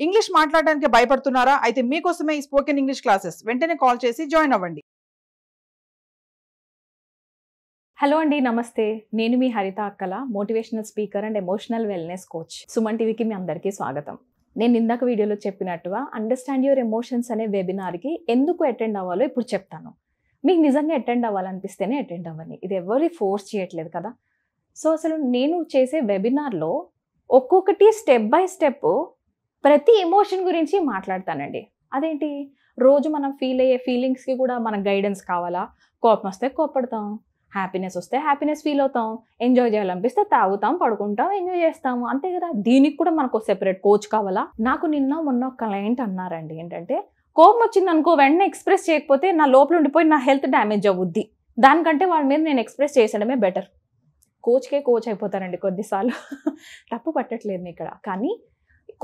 English మాట్లాడడానికి భయపడుతున్నారా? అయితే మీకోసమే ఈ స్పోకెన్ ఇంగ్లీష్ క్లాసెస్. వెంటనే కాల్ చేసి జాయిన్ అవ్వండి. హలో అండి, నమస్తే. నేను మీ హరిత అక్కల, motivational speaker and emotional wellness coach. Suman టీవీకి మీ అందరికీ స్వాగతం. నేను ఇందాక వీడియోలో చెప్పినట్టుగా అండర్స్టాండ్ యువర్ ఎమోషన్స్ అనే వెబినార్కి ఎందుకు అటెండ్ అవ్వాలో ఇప్పుడు చెప్తాను. మీకు నిజంగా అటెండ్ అవ్వాలనిపిస్తేనే అటెండ్ అవ్వండి. ఇది ఎవరి ఫోర్స్ చేయట్లేదు కదా. సో అసలు నేను చేసే వెబినార్లో ఒక్కొక్కటి స్టెప్ బై స్టెప్ ప్రతి ఎమోషన్ గురించి మాట్లాడతానండి. అదేంటి, రోజు మనం ఫీల్ అయ్యే ఫీలింగ్స్కి కూడా మనకు గైడెన్స్ కావాలా? కోపం వస్తే కోపడతాం, హ్యాపీనెస్ వస్తే హ్యాపీనెస్ ఫీల్ అవుతాం, ఎంజాయ్ చేయాలనిపిస్తే తాగుతాం, పడుకుంటాం, ఎంజాయ్ చేస్తాము, అంతే కదా. దీనికి కూడా మనకు సెపరేట్ కోచ్ కావాలా? నాకు మొన్న ఒక క్లయింట్ అన్నారండి, ఏంటంటే కోపం వచ్చింది అనుకో, వెంటనే ఎక్స్ప్రెస్ చేయకపోతే నా లోపల ఉండిపోయి నా హెల్త్ డ్యామేజ్ అవుద్ది, దానికంటే వాళ్ళ మీద నేను ఎక్స్ప్రెస్ చేసడమే బెటర్. కోచ్కే కోచ్ అయిపోతారండి కొద్దిసార్లు. తప్పు పట్టట్లేదు ఇక్కడ. కానీ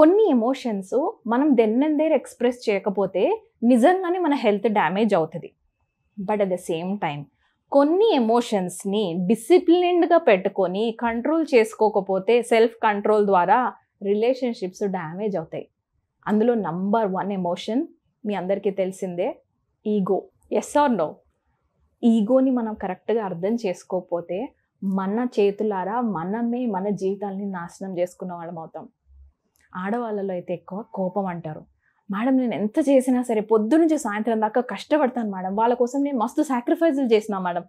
కొన్ని ఎమోషన్స్ మనం దెన్నెందేర్ ఎక్స్ప్రెస్ చేయకపోతే నిజంగానే మన హెల్త్ డ్యామేజ్ అవుతుంది. But at the same time కొన్ని ఎమోషన్స్ని డిసిప్లిన్డ్గా పెట్టుకొని కంట్రోల్ చేసుకోకపోతే సెల్ఫ్ కంట్రోల్ ద్వారా రిలేషన్షిప్స్ డ్యామేజ్ అవుతాయి. అందులో నంబర్ 1 ఎమోషన్ మీ అందరికీ తెలిసిందే, ఈగో. Yes or no? ఈగోని మనం కరెక్ట్గా అర్థం చేసుకోకపోతే మన చేతులారా మనమే మన జీవితాలని నాశనం చేసుకున్న వాళ్ళం అవుతాం. ఆడవాళ్ళలో అయితే ఎక్కువ కోపం అంటారు. మేడం, నేను ఎంత చేసినా సరే పొద్దు నుంచి సాయంత్రం దాకా కష్టపడతాను మేడం, వాళ్ళ కోసం నేను మస్తు సాక్రిఫైజులు చేసినా మేడం,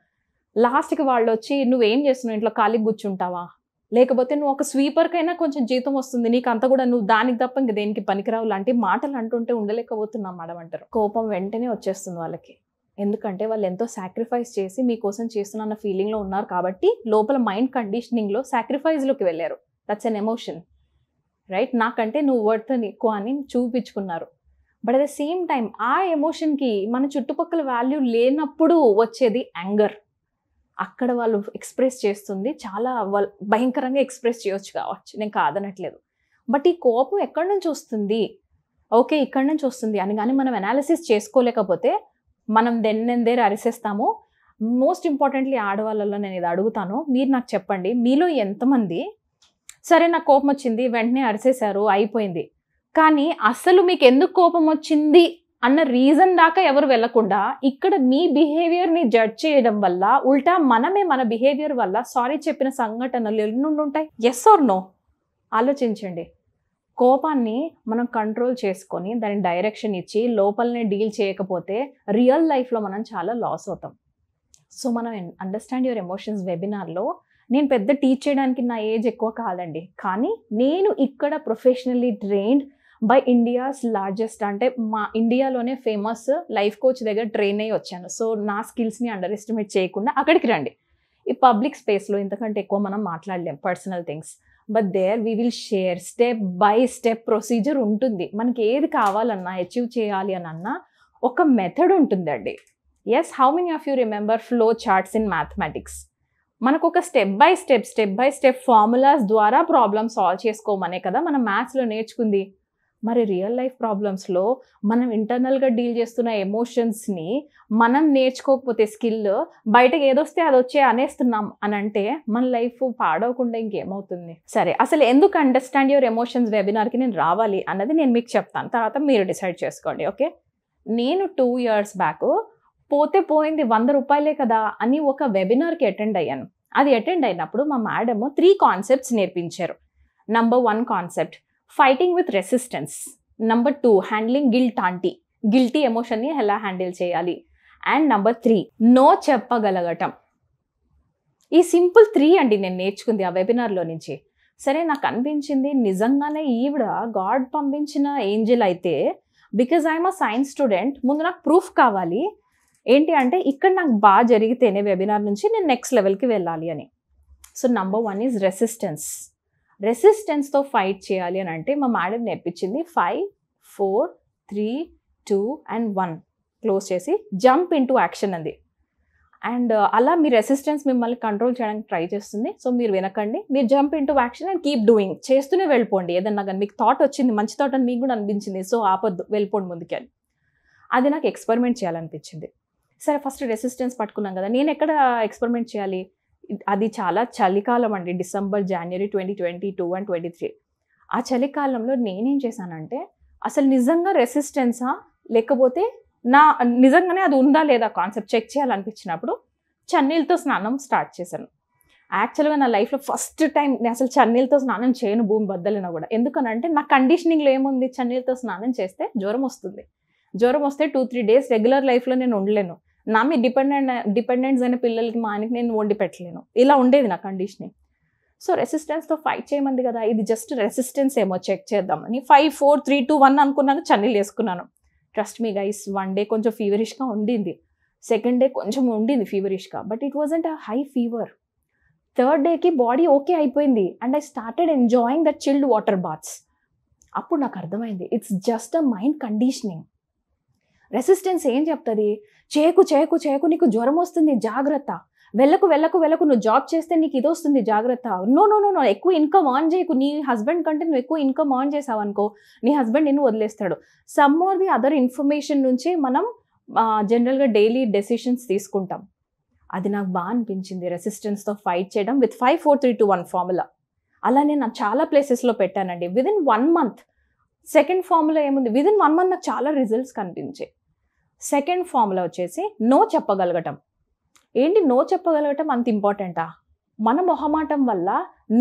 లాస్ట్కి వాళ్ళు వచ్చి నువ్వేం చేస్తున్నావు, ఇంట్లో ఖాళీగా కూర్చుంటావా, లేకపోతే నువ్వు ఒక స్వీపర్కైనా కొంచెం జీతం వస్తుంది, నీకు అంత కూడా నువ్వు దానికి తప్ప ఇంక దేనికి పనికిరావు లాంటి మాటలు అంటుంటే ఉండలేకపోతున్నాం మేడం అంటారు. కోపం వెంటనే వచ్చేస్తుంది వాళ్ళకి. ఎందుకంటే వాళ్ళు ఎంతో సాక్రిఫైస్ చేసి మీకోసం చేస్తున్న ఫీలింగ్లో ఉన్నారు కాబట్టి లోపల మైండ్ కండిషనింగ్లో సాక్రిఫైజ్లోకి వెళ్ళారు. That's an emotion, right? నాకంటే నువ్వు వర్త్ ఎక్కువ అని చూపించుకున్నారు. But at the same time ఆ ఎమోషన్కి మన చుట్టుపక్కల వాల్యూ లేనప్పుడు వచ్చేది యాంగర్. అక్కడ వాళ్ళు ఎక్స్ప్రెస్ చేస్తుంది చాలా భయంకరంగా ఎక్స్ప్రెస్ చేయొచ్చు కావచ్చు, నేను కాదనట్లేదు. బట్ ఈ కోపం ఎక్కడి నుంచి వస్తుంది? ఓకే, ఇక్కడి నుంచి వస్తుంది అని కానీ మనం అనాలిసిస్ చేసుకోలేకపోతే మనం దెన్నెందేర్ అరిసేస్తాము. మోస్ట్ ఇంపార్టెంట్లీ ఆడవాళ్ళలో నేను ఇది అడుగుతాను, మీరు నాకు చెప్పండి, మీలో ఎంతమంది సరే నాకు కోపం వచ్చింది వెంటనే అరిసేశారు అయిపోయింది, కానీ అసలు మీకు ఎందుకు కోపం వచ్చింది అన్న రీజన్ దాకా ఎవరు వెళ్ళకుండా ఇక్కడ మీ బిహేవియర్ని జడ్జ్ చేయడం వల్ల ఉల్టా మనమే మన బిహేవియర్ వల్ల సారీ చెప్పిన సంఘటనలు ఎన్ని ఉంటాయి? Yes or no? ఆలోచించండి. కోపాన్ని మనం కంట్రోల్ చేసుకొని దాని డైరెక్షన్ ఇచ్చి లోపలనే డీల్ చేయకపోతే రియల్ లైఫ్లో మనం చాలా లాస్ అవుతాం. సో మనం అండర్స్టాండ్ యువర్ ఎమోషన్స్ వెబినార్లో నేను పెద్ద టీచ్ చేయడానికి నా ఏజ్ ఎక్కువ కాదండి, కానీ నేను ఇక్కడ professionally trained by India's largest, అంటే మా ఇండియాలోనే ఫేమస్ లైఫ్ కోచ్ దగ్గర ట్రైన్ అయ్యి వచ్చాను. సో నా స్కిల్స్ని అండర్ ఎస్టిమేట్ చేయకుండా అక్కడికి రండి. ఈ పబ్లిక్ స్పేస్లో ఇంతకంటే ఎక్కువ మనం మాట్లాడలేం personal things, but there we will share step by step procedure ఉంటుంది. మనకి ఏది కావాలన్నా అచీవ్ చేయాలి అని అన్నా ఒక మెథడ్ ఉంటుందండి. Yes, how many of you remember flow charts in mathematics? మనకు ఒక స్టెప్ బై స్టెప్ ఫార్ములాస్ ద్వారా ప్రాబ్లమ్ సాల్వ్ చేసుకోమనే కదా మనం మ్యాథ్స్లో నేర్చుకుంది. మరి రియల్ లైఫ్ ప్రాబ్లమ్స్లో మనం ఇంటర్నల్గా డీల్ చేస్తున్న ఎమోషన్స్ని మనం నేర్చుకోకపోతే స్కిల్ బయటకు ఏదొస్తే అది వచ్చే అనేస్తున్నాం అని అంటే మన లైఫ్ పాడవకుండా ఇంకేమవుతుంది? సరే, అసలు ఎందుకు అండర్స్టాండ్ యువర్ ఎమోషన్స్ వెబినార్కి నేను రావాలి అన్నది నేను మీకు చెప్తాను, తర్వాత మీరు డిసైడ్ చేసుకోండి. ఓకే, నేను 2 years బ్యాక్ పోతే పోయింది 100 రూపాయలే కదా అని ఒక వెబినార్కి అటెండ్ అయ్యాను. అది అటెండ్ అయినప్పుడు మా మేడమ్ 3 కాన్సెప్ట్స్ నేర్పించారు. Number 1 concept fighting with resistance, number 2 handling guilty ఎమోషన్ని ఎలా హ్యాండిల్ చేయాలి, అండ్ నంబర్ 3 నో చెప్పగలగటం. ఈ సింపుల్ 3 అండి నేను నేర్చుకుంది ఆ వెబినార్లో నుంచి. సరే, నాకు అనిపించింది నిజంగానే ఈవిడ గాడ్ పంపించిన ఏంజల్ అయితే, because I'm a science student, ముందు నాకు ప్రూఫ్ కావాలి. ఏంటి అంటే ఇక్కడ నాకు బాగా జరిగితేనే వెబినార్ నుంచి నేను నెక్స్ట్ లెవెల్కి వెళ్ళాలి అని. సో నంబర్ 1 ఈజ్ రెసిస్టెన్స్తో ఫైట్ చేయాలి అని అంటే మా మేడం నేర్పించింది 5, 4, 3, 2 and 1 క్లోజ్ చేసి జంప్ ఇంటూ యాక్షన్ అంది. అండ్ అలా మీ రెసిస్టెన్స్ మిమ్మల్ని కంట్రోల్ చేయడానికి ట్రై చేస్తుంది. సో మీరు వినకండి, మీరు jump into action and keep doing, చేస్తూనే వెళ్ళిపోండి. ఏదన్నా కానీ మీకు థాట్ వచ్చింది, మంచి థాట్ అని మీకు కూడా అనిపించింది, సో ఆపొద్దు, వెళ్ళిపోండి ముందుకెళ్ళి. అది నాకు ఎక్స్పెరిమెంట్ చేయాలనిపించింది. సరే, ఫస్ట్ రెసిస్టెన్స్ పట్టుకున్నాం కదా, నేను ఎక్కడ ఎక్స్పెరిమెంట్ చేయాలి? అది చాలా చలికాలం అండి, డిసెంబర్, జనవరి 2022 and 23. ఆ చలికాలంలో నేనేం చేశానంటే అసలు నిజంగా రెసిస్టెన్సా లేకపోతే నిజంగానే అది ఉందా లేదా కాన్సెప్ట్ చెక్ చేయాలనిపించినప్పుడు చన్నీళ్ళతో స్నానం స్టార్ట్ చేశాను. యాక్చువల్గా నా లైఫ్లో ఫస్ట్ టైం నేను అసలు చన్నీళ్ళతో స్నానం చేయను భూమి బద్దలినా కూడా. ఎందుకనంటే నా కండిషనింగ్లో ఏముంది, చన్నీళ్ళతో స్నానం చేస్తే జ్వరం వస్తుంది, జ్వరం వస్తే 2-3 డేస్ రెగ్యులర్ లైఫ్లో నేను ఉండలేను, నా మీద డిపెండెంట్స్ అయిన పిల్లలకి మా ఆయనకి నేను వండి పెట్టలేను, ఇలా ఉండేది నా కండిషనింగ్. సో రెసిస్టెన్స్తో ఫైట్ చేయమంది కదా, ఇది జస్ట్ రెసిస్టెన్స్ ఏమో చెక్ చేద్దామని 5 4 3 2 1 అనుకున్నాను, చన్నీళ్ళు వేసుకున్నాను. ట్రస్ట్ మీ గైస్, 1 డే కొంచెం ఫీవరిష్గా ఉండింది, 2nd డే కొంచెం ఉండింది ఫీవరిష్గా, but it wasn't a high fever. 3rd డేకి బాడీ ఓకే అయిపోయింది and I started enjoying that chilled water baths. అప్పుడు నాకు అర్థమైంది it's just a mind conditioning. Resistance ఏం చెప్తుంది, చేయకు చేయకు చేయకు, నీకు జ్వరం వస్తుంది జాగ్రత్త, వెళ్ళకు వెళ్ళకు వెళ్ళకు, నువ్వు జాబ్ చేస్తే నీకు ఇది వస్తుంది జాగ్రత్త, నో నో నో నో, ఎక్కువ ఇన్కమ్ ఆన్ చేయకు, నీ హస్బెండ్ కంటే నువ్వు ఎక్కువ ఇన్కమ్ ఆన్ చేసావు అనుకో నీ హస్బెండ్ నిన్ను వదిలేస్తాడు. Some or the other information నుంచి మనం జనరల్గా డైలీ డెసిషన్స్ తీసుకుంటాం. అది నాకు బాగా అనిపించింది, రెసిస్టెన్స్తో ఫైట్ చేయడం విత్ 5 4 3 2 1 ఫార్ములా. అలా నేను చాలా ప్లేసెస్లో పెట్టానండి. Within 1 month. సెకండ్ ఫార్ములా ఏముంది, విదిన్ 1 month నాకు చాలా రిజల్ట్స్ కనిపించాయి. సెకండ్ ఫార్ములా వచ్చేసి నో చెప్పగలగటం. ఏంటి నో చెప్పగలగటం అంత ఇంపార్టెంటా? మన మొహమాటం వల్ల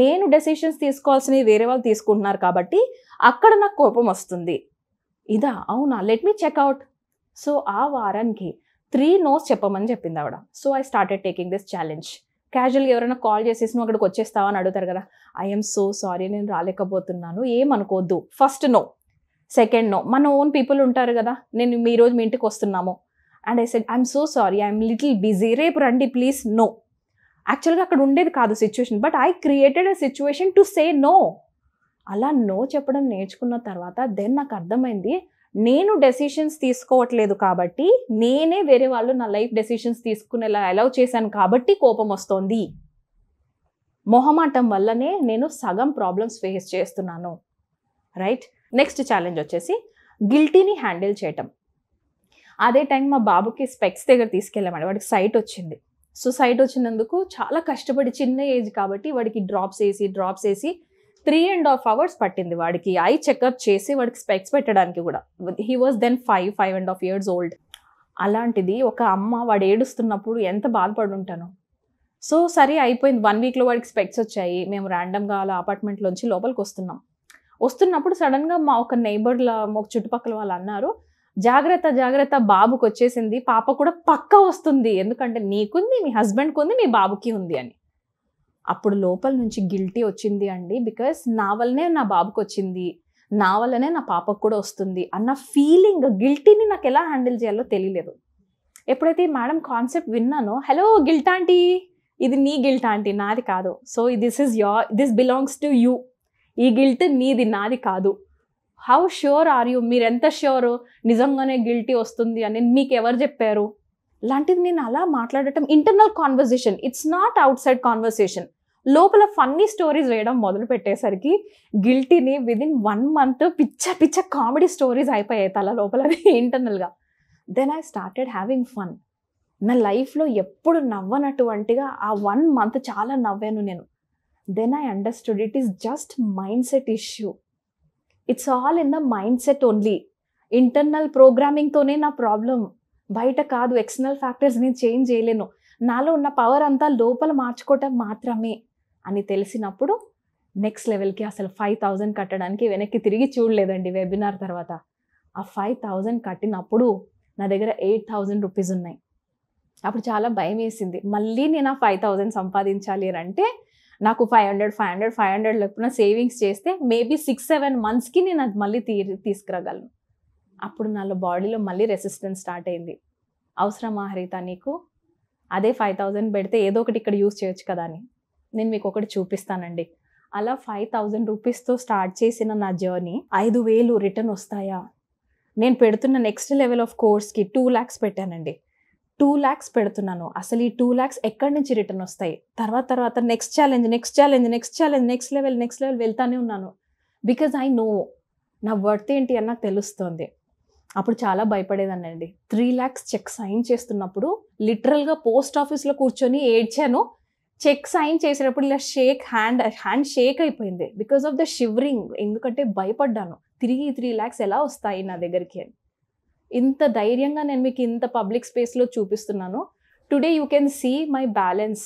నేను డెసిషన్స్ తీసుకోవాల్సినవి వేరే వాళ్ళు తీసుకుంటున్నారు కాబట్టి అక్కడ నాకు కోపం వస్తుంది. ఇదా? అవునా, లెట్ మీ చెక్అవుట్. సో ఆ వారానికి 3 no's చెప్పమని చెప్పింది ఆవిడ. So I started taking this challenge. క్యాజువల్గా ఎవరైనా కాల్ చేసేసి నువ్వు అక్కడికి వచ్చేస్తావా అని అడుగుతారు కదా, ఐఎమ్ సో సారీ నేను రాలేకపోతున్నాను, ఏమనుకోవద్దు. First no. సెకండ్ నో, మన ఓన్ పీపుల్ ఉంటారు కదా, నేను ఈ రోజు మీ ఇంటికి వస్తున్నాము and I said I'm so sorry, I'm little busy, రేపు రండి ప్లీజ్. నో. యాక్చువల్గా అక్కడ ఉండేది కాదు situation, but I created a situation to say no. అలా నో చెప్పడం నేర్చుకున్న తర్వాత దెన్ నాకు అర్థమైంది, నేను డెసిషన్స్ తీసుకోవట్లేదు కాబట్టి, నేనే వేరే వాళ్ళు నా లైఫ్ డెసిషన్స్ తీసుకునేలా అలౌ చేశాను కాబట్టి కోపం వస్తోంది. మొహమాటం వల్లనే నేను సగం ప్రాబ్లమ్స్ ఫేస్ చేస్తున్నాను. రైట్. నెక్స్ట్ ఛాలెంజ్ వచ్చేసి గిల్టీని హ్యాండిల్ చేయటం. అదే టైం మా బాబుకి స్పెక్స్ దగ్గర తీసుకెళ్ళామండి, వాడికి సైట్ వచ్చింది. సో సైట్ వచ్చినందుకు చాలా కష్టపడి, చిన్న ఏజ్ కాబట్టి వాడికి డ్రాప్స్ వేసి 3.5 hours పట్టింది వాడికి ఐ చెకప్ చేసి వాడికి స్పెక్స్ పెట్టడానికి కూడా. He was then 5.5 years old. అలాంటిది ఒక అమ్మ వాడు ఏడుస్తున్నప్పుడు ఎంత బాధపడి ఉంటాను. సో సరే అయిపోయింది, 1 weekలో వాడికి స్పెక్స్ వచ్చాయి. మేము ర్యాండమ్గా అలా అపార్ట్మెంట్లోంచి లోపలికి వస్తున్నప్పుడు సడన్గా మా ఒక నైబర్ల ఒక చుట్టుపక్కల వాళ్ళు అన్నారు, జాగ్రత్త జాగ్రత్త బాబుకి వచ్చేసింది, పాప కూడా పక్కా వస్తుంది, ఎందుకంటే నీకుంది, మీ హస్బెండ్కి ఉంది, మీ బాబుకి ఉంది అని. అప్పుడు లోపల నుంచి గిల్టీ వచ్చింది అండి. బికాస్ నా వల్లనే నా బాబుకి వచ్చింది, నా వల్లనే నా పాపకు కూడా వస్తుంది అన్న ఫీలింగ్, గిల్టీని నాకు ఎలా హ్యాండిల్ చేయాలో తెలియలేదు. ఎప్పుడైతే మేడం కాన్సెప్ట్ విన్నానో, హలో గిల్ట్ ఆంటీ, ఇది నీ గిల్ట్ ఆంటీ, నాది కాదు. So this belongs to you, ఈ గిల్ట్ నీది, నాది కాదు. హౌ ష్యూర్ ఆర్ యూ, మీరు ఎంత ష్యూర్ నిజంగానే గిల్టీ వస్తుంది అని మీకు ఎవరు చెప్పారు? లాంటిది నేను అలా మాట్లాడటం internal conversation, it's not outside conversation. లోపల ఫన్నీ స్టోరీస్ వేయడం మొదలు పెట్టేసరికి గిల్టీని విదిన్ 1 month పిచ్చ కామెడీ స్టోరీస్ అయిపోయాయి తల లోపల ఇంటర్నల్గా. Then I started having fun. నా లైఫ్లో ఎప్పుడు నవ్వనటువంటిగా ఆ 1 month చాలా నవ్వాను నేను. Then I understood it is just mindset issue. It's all in the mindset only. Internal ప్రోగ్రామింగ్తోనే నా ప్రాబ్లం, బయట కాదు. ఎక్స్టర్నల్ ఫ్యాక్టర్స్ నేను చేంజ్ చేయలేను, నాలో ఉన్న పవర్ అంతా లోపల మార్చుకోవటం మాత్రమే అని తెలిసినప్పుడు నెక్స్ట్ లెవెల్కి అసలు 5,000 కట్టడానికి వెనక్కి తిరిగి చూడలేదండి. వెబినార్ తర్వాత ఆ 5,000 కట్టినప్పుడు నా దగ్గర 8,000 రూపీస్ ఉన్నాయి. అప్పుడు చాలా భయం వేసింది, మళ్ళీ నేను ఆ 5,000 సంపాదించాలి అని అంటే నాకు 500 లేకపోతే సేవింగ్స్ చేస్తే మేబీ 6-7 monthsకి నేను అది మళ్ళీ తీసుకురాగలను. అప్పుడు నాలో బాడీలో మళ్ళీ రెసిస్టెన్స్ స్టార్ట్ అయింది. అవసరమా హరిత నీకు, అదే 5,000 పెడితే ఏదో ఒకటి ఇక్కడ యూజ్ చేయొచ్చు కదా అని. నేను మీకు ఒకటి చూపిస్తానండి. అలా 5,000 రూపీస్తో స్టార్ట్ చేసిన నా జర్నీ 5,000 రిటర్న్ వస్తాయా? నేను పెడుతున్న నెక్స్ట్ లెవెల్ ఆఫ్ కోర్స్కి 2 lakhs పెట్టానండి. 2 lakhs పెడుతున్నాను. అసలు ఈ 2 lakhs ఎక్కడి నుంచి రిటర్న్ వస్తాయి? తర్వాత నెక్స్ట్ ఛాలెంజ్, నెక్స్ట్ లెవెల్ వెళ్తానే ఉన్నాను. బికాజ్ ఐ నో నా వర్త్ ఏంటి అని నాకు తెలుస్తుంది. అప్పుడు చాలా భయపడేదానండి. 3 lakhs చెక్ సైన్ చేస్తున్నప్పుడు లిటరల్గా పోస్ట్ ఆఫీస్లో కూర్చొని ఏడ్చాను. చెక్ సైన్ చేసేటప్పుడు ఇలా హ్యాండ్ షేక్ అయిపోయింది బికాస్ ఆఫ్ ద షివరింగ్. ఎందుకంటే భయపడ్డాను, తిరిగి 3 lakhs ఎలా వస్తాయి నా దగ్గరికి అని. ఇంత ధైర్యంగా నేను మీకు ఇంత పబ్లిక్ స్పేస్లో చూపిస్తున్నాను. Today you can see my balance.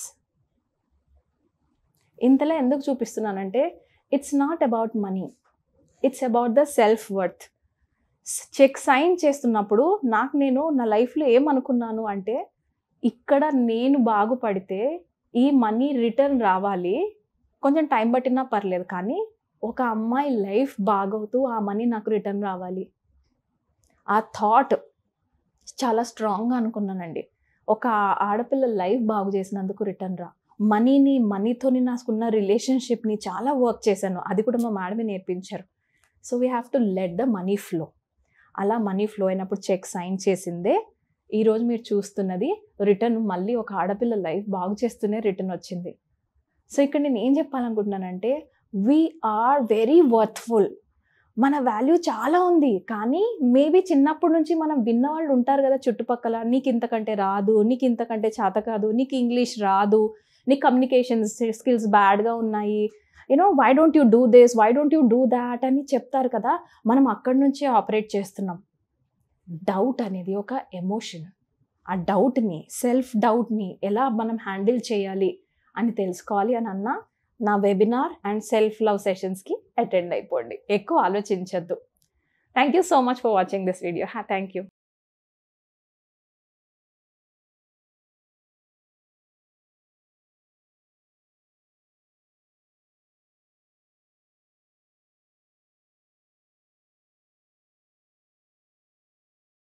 ఇంతలా ఎందుకు చూపిస్తున్నానంటే it's not about money, it's about the self worth. Check sign చేస్తున్నప్పుడు నేను నా లైఫ్లో ఏమనుకున్నాను అంటే, ఇక్కడ నేను బాగుపడితే ఈ మనీ రిటర్న్ రావాలి, కొంచెం టైం పట్టినా పర్లేదు, కానీ ఒక అమ్మాయి లైఫ్ బాగవుతూ ఆ మనీ నాకు రిటర్న్ రావాలి. ఆ థాట్ చాలా స్ట్రాంగ్గా అనుకున్నానండి. ఒక ఆడపిల్ల లైఫ్ బాగు చేసినందుకు రిటర్న్ రా. మనీతోని నాకున్న రిలేషన్షిప్ని చాలా వర్క్ చేశాను, అది కూడా మా మేడమే నేర్పించారు. So we have to let the money flow. అలా మనీ ఫ్లో అయినప్పుడు చెక్ సైన్ చేసిందే ఈరోజు మీరు చూస్తున్నది రిటర్న్. మళ్ళీ ఒక ఆడపిల్ల లైఫ్ బాగు చేస్తూనే రిటర్న్ వచ్చింది. సో ఇక్కడ నేను ఏం చెప్పాలనుకుంటున్నానంటే, వీ ఆర్ వెరీ వర్త్ఫుల్. మన వాల్యూ చాలా ఉంది, కానీ మేబీ చిన్నప్పటి నుంచి మనం విన్న వాళ్ళు ఉంటారు కదా చుట్టుపక్కల, నీకు ఇంతకంటే రాదు, నీకు ఇంతకంటే చేత కాదు, నీకు ఇంగ్లీష్ రాదు, నీ కమ్యూనికేషన్ స్కిల్స్ బ్యాడ్గా ఉన్నాయి, why don't you do this, why don't you do that అని చెప్తారు కదా. మనం అక్కడి నుంచే ఆపరేట్ చేస్తున్నాం. డౌట్ అనేది ఒక ఎమోషన్. ఆ డౌట్ని, సెల్ఫ్ డౌట్ని ఎలా మనం హ్యాండిల్ చేయాలి అని తెలుసుకోవాలి అని అన్నా, నా వెబినార్ అండ్ సెల్ఫ్ లవ్ సెషన్స్కి అటెండ్ అయిపోండి. ఎక్కువ ఆలోచించద్దు. Thank you so much for watching this video. Thank you.